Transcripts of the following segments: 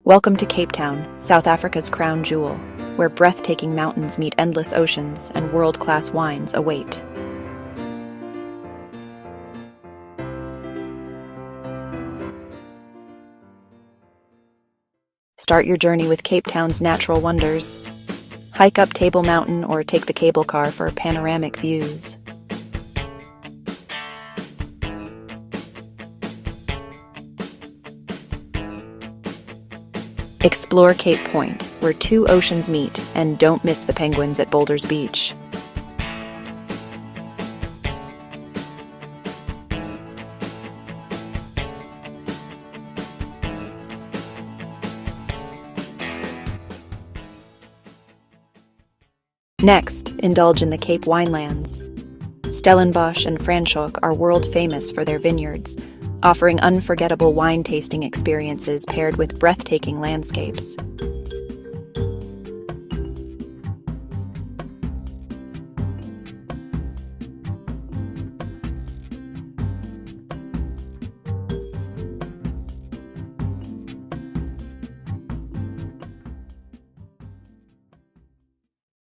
Welcome to Cape Town, South Africa's crown jewel, where breathtaking mountains meet endless oceans and world-class wines await. Start your journey with Cape Town's natural wonders. Hike up Table Mountain or take the cable car for panoramic views. Explore Cape Point, where two oceans meet, and don't miss the penguins at Boulders Beach. Next, indulge in the Cape winelands. Stellenbosch and Franschhoek are world famous for their vineyards, offering unforgettable wine tasting experiences paired with breathtaking landscapes.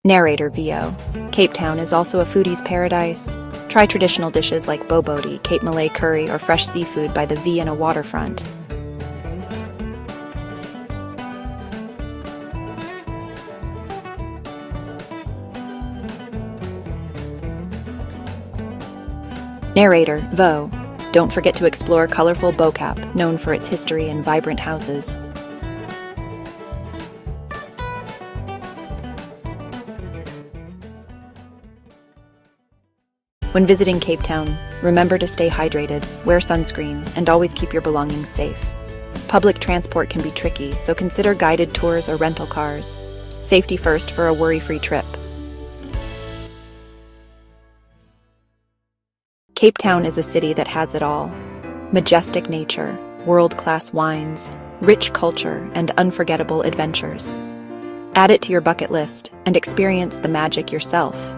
Narrator VO. Cape Town is also a foodie's paradise. Try traditional dishes like bobotie, Cape Malay curry, or fresh seafood by the Vienna waterfront. Narrator VO. Don't forget to explore colorful Bo-Kaap, known for its history and vibrant houses. When visiting Cape Town, remember to stay hydrated, wear sunscreen, and always keep your belongings safe. Public transport can be tricky, so consider guided tours or rental cars. Safety first for a worry-free trip. Cape Town is a city that has it all. Majestic nature, world-class wines, rich culture, and unforgettable adventures. Add it to your bucket list and experience the magic yourself.